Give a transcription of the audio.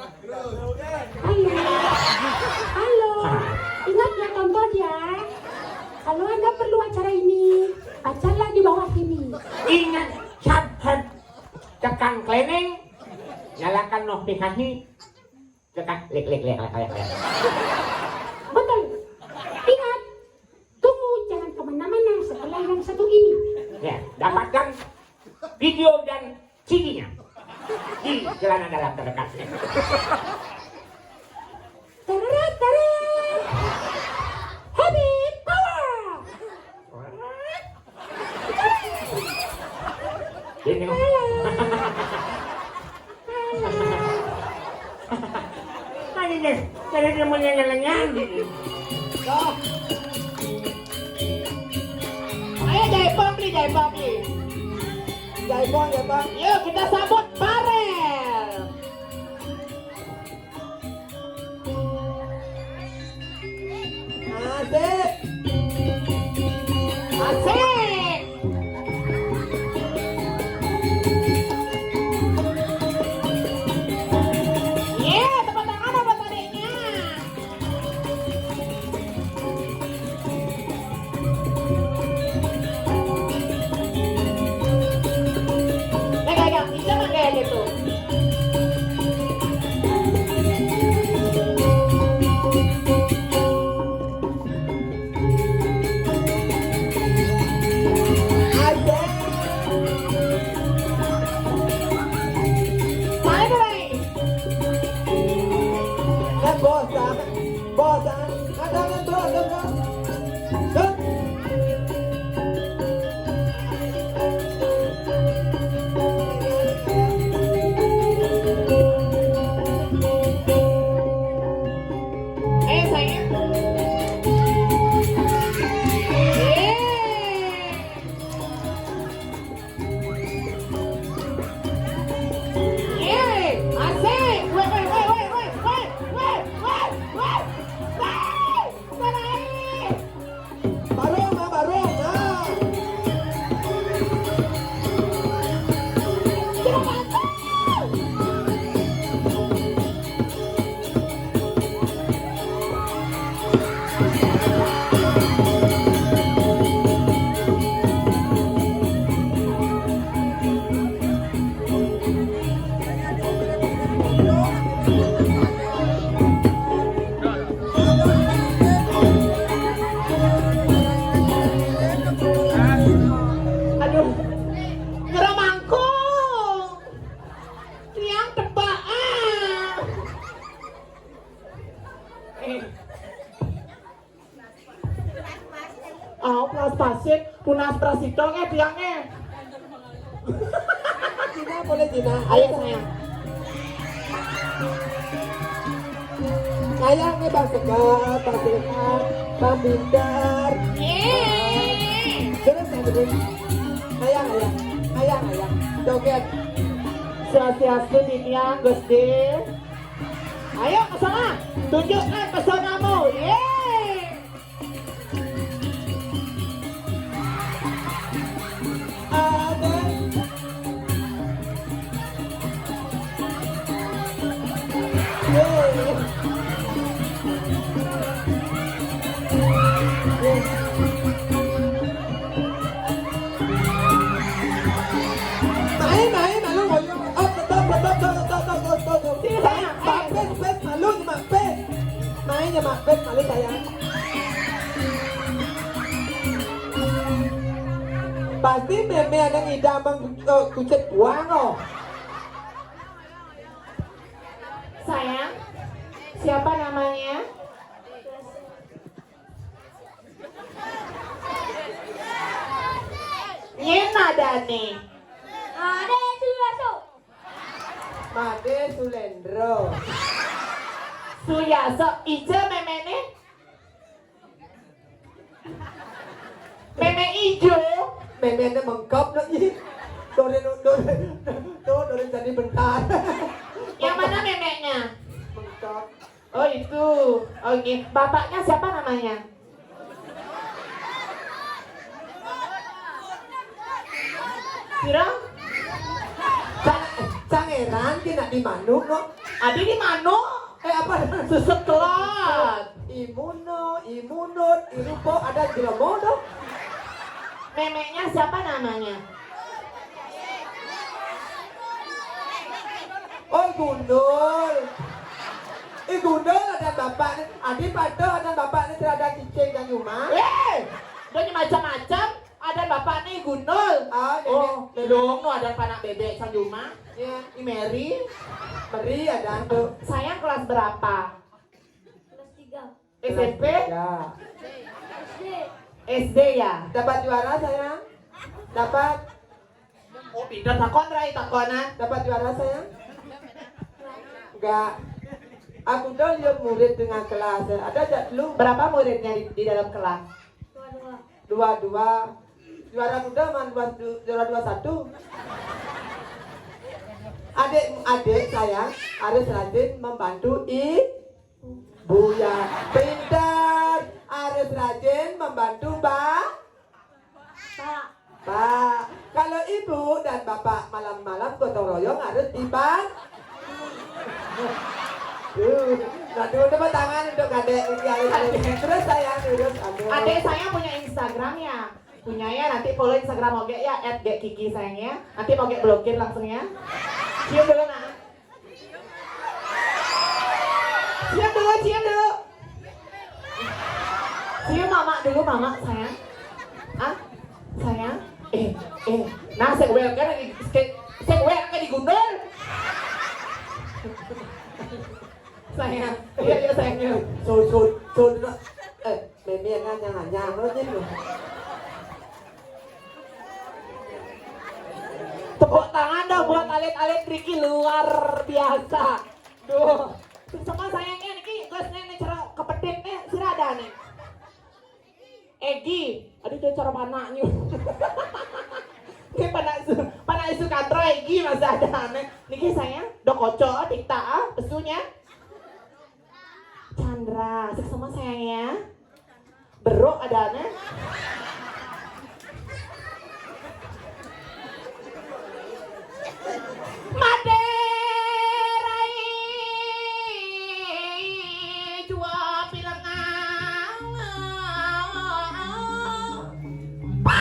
Halo. Halo. Ingat ya tonton ya. Kalau Anda perlu acara ini, pacarlah di bawah ini. Ingat, catat. Tekan cleaning, nyalakan notifikasi, tekan lek. Betul. Ingat, tunggu jangan kemana-mana setelah yang satu ini. Ya, dapatkan video dan CD-nya di celana dalam terdekat. Teret. Happy power. Ini Ini dia mau nyanyi-nyanyi. Ayo jaipong nih. Jaipong ya bang. Yuk kita sambut Farel. Asik. Yeah, tepuk tangan buat adiknya. Pegang, bisa nggak kayak gitu? Ayo sayang. Asik. Aduh, ngeremangkung. Tiang tebaan. Plas pasir, punas prasito tiangnya. Cina boleh Cina. Ayo sayang. Sayang nih Bang Segar, Bang Segar, Bang Bindar. Terus sayang. Joget. Swastiastu Nitya Gusti. Ayo ke sana, tunjukkan pesonamu. Ada. Main malu ngoyo. Oh, betul. Sini sayang. Pes malu mak pes. Main ya mak pes malu sayang. Pasti meme ada ngidam bang kucet buang oh. Sayang, siapa namanya? Nyena Dani. Ada Suyaso. Made Sulendro. Suyaso, ijo memene. Meme ijo. Meme ada mengkap lagi. Dore jadi bentar. Yang mana memeknya? Mengkap. Oh itu. Oke, bapaknya siapa namanya? Kira? Cangeran kena di manuk no. Adi di mana? Apa? Seseklat. Imunut, irupo, ada jeromo dong. Memeknya siapa namanya? Oh, Gundul. Gundul ada bapaknya. Adi pada ada bapaknya terada cicing dan Yuma. Banyak macam-macam. Ada bapak nih Gundul. Dong, ada anak bebek Sanjuma. Ya, Ini Mary. Meri ada tuh. Sayang kelas berapa? Kelas 3. SMP? Ya. SD. SD ya? Dapat juara sayang? Dapat. Oh, pindah takon rai takonan. Dapat juara sayang? Enggak. Aku tuh lihat murid dengan kelas. Ada jak lu Berapa muridnya di dalam kelas? 2. dua. Juara muda man juara 21. Adik sayang harus rajin membantu ibu ya. Pintar. Harus rajin membantu Pak. Pak. Kalau ibu dan bapak malam-malam gotong royong harus dibantu. Nah, dulu tepuk tangan untuk adek. Terus sayang, terus Adik saya punya Instagram ya. Punya ya, nanti follow Instagram Oge ya, @gekiki sayangnya. Nanti Oge blokir langsung ya. Cium dulu nak. Cium dulu. Cium mama dulu mama sayang. Ah, sayang. Nah segwel kan lagi segwel kan digundul. Sayang, iya sayangnya. Sud. Meme kan yang lo nyen. Tepuk tangan dong buat alit-alit Ricky luar biasa. Duh, sama sayangnya nih, guys nih cara kepedit nih, sirada nih. Egi, aduh itu cara panaknya. Ini panak isu kantor Egi masih ada nih. Niki sayang, dok kocok, dikta pesunya. Chandra, sama sayangnya. Beruk ada nih.